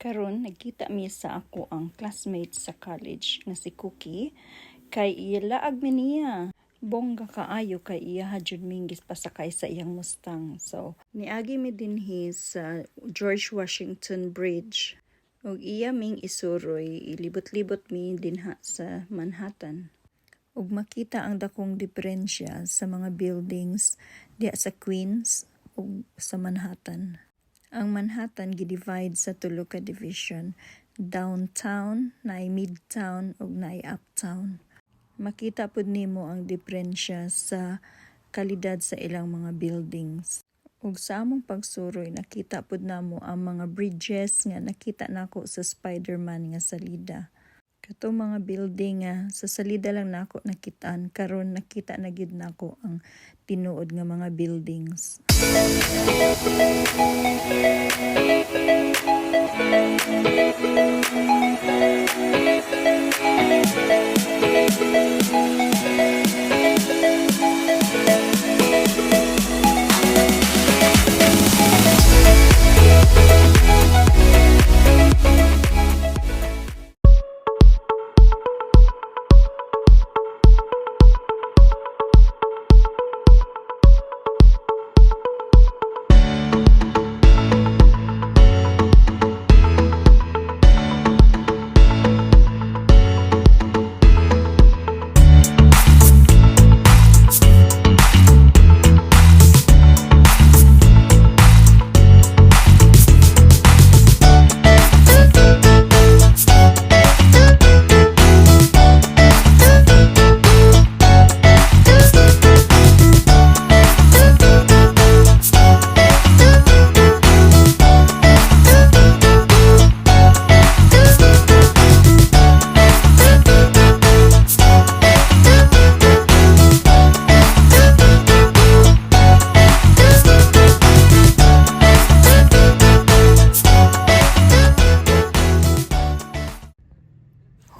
Karon nagkita mi sa ako ang classmate sa college nga si Cookie kay iya laag mi niya. Bongga kaayo kay iya hajud minggis pasakay sa iyang Mustang. So niagi mi dinhi sa George Washington Bridge. Ug iya ming isuroy ilibot-libot mi dinha sa Manhattan. Ug makita ang dakong diferensya sa mga buildings diha sa Queens ug sa Manhattan. Ang Manhattan gidivide sa tulo ka division, downtown, naay midtown ug naay uptown. Makita pud nimo ang diferensya sa kalidad sa ilang mga buildings. Ug sa among pagsuroy nakita pud namo ang mga bridges nga nakita nako sa Spider-Man nga salida. Katong mga building nga sa salida lang nako nakitaan, karon nakita na gid nako ang tinuod nga mga buildings.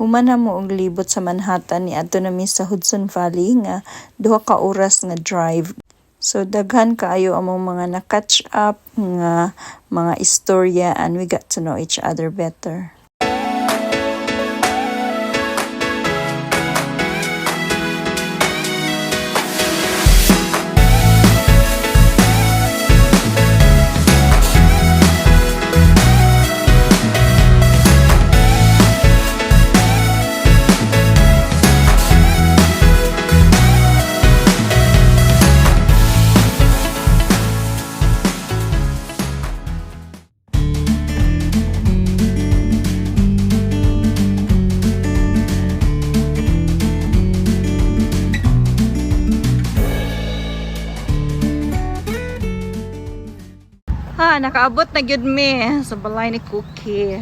Human na mo og libot sa Manhattan niadto na mi sa Hudson Valley nga 2 ka oras nga drive. So daghan kaayo among mga na-catch up nga mga istorya and we got to know each other better. Nakaabot na gyud mi sa balay ni Cookie.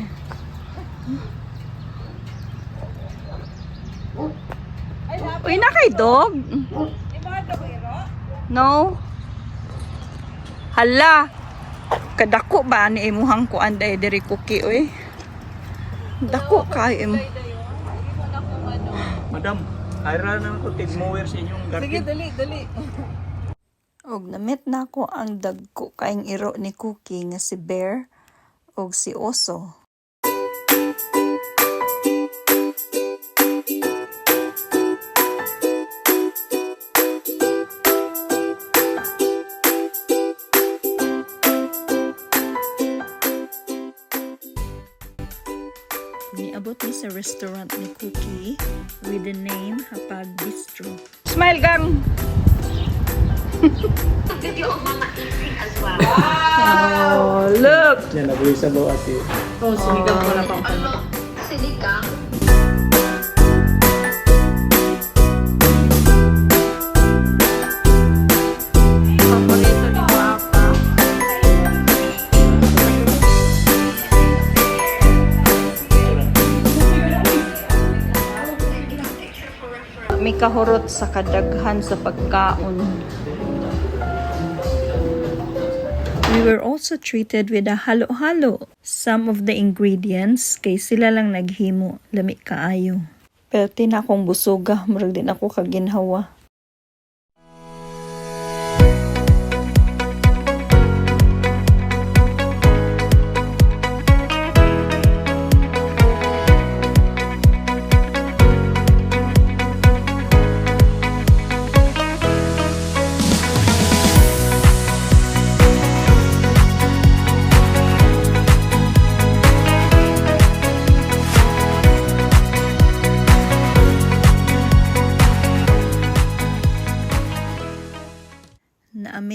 Uy, na kay dog? No. Hala. Kadako ba ni imuhang kuan day diri Cookie oy? Dako kay imo. Madam, ayra na ko tigmower sa inyong garden. Sige, dali. Og namit nako ang dagko kaing iro ni Cookie nga si Bear og si Oso. Niabot ni sa restaurant ni Cookie with the name Hapag Bistro. Smile gang! Video of mga eating as well. Oh, look! Yan, nabuhay sa bawa ate. Oh, sinigang ko na pang Ano? Sinigang. Paborito ni Papa. May kahurot sa kadaghan sa pagkaon. We were also treated with a halo-halo. Some of the ingredients kay sila lang naghimo, lami kaayo. Pero tina akong busuga, murag din ako kaginhawa.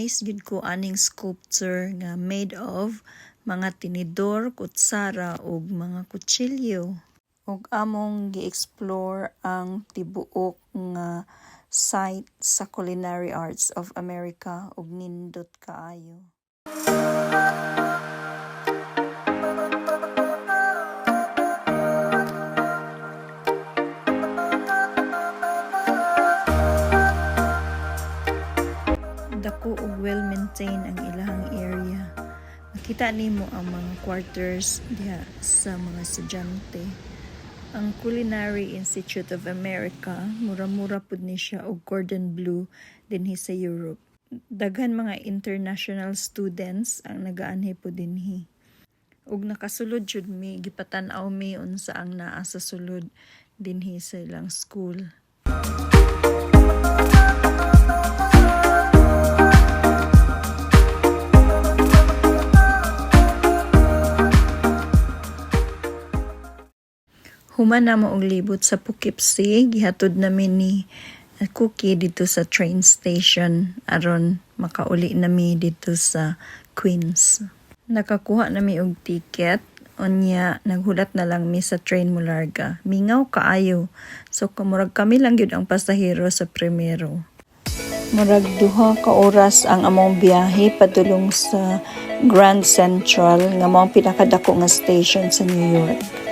na-amaze gid ko aning sculpture nga made of mga tinidor, kutsara ug mga kutsilyo. Ug among gi-explore ang tibuok nga site sa Culinary Arts of America ug nindot kaayo. Dako ug well-maintained ang ilahang area. Makita nimo ang mga quarters diha sa mga estudyante. Ang Culinary Institute of America, mura-mura pud ni siya og cordon bleu dinhi sa Europe. Daghan mga international students ang nagaanhi po dinhi. Ug nakasulod jud mi, gipatan-aw mi unsa ang naa sa sulod dinhi sa ilang school. Human na mo og libot sa Poughkeepsie, gihatod namin ni Cookie dito sa train station aron makauli nami dito sa Queens. Nakakuha nami og ticket, unya naghulat na lang mi sa train Mularga. Mingaw kaayo. So kamurag kami lang gyud ang pasahero sa primero. Murag 2 ka oras ang among biyahe padulong sa Grand Central nga mao ang pinakadako nga station sa New York.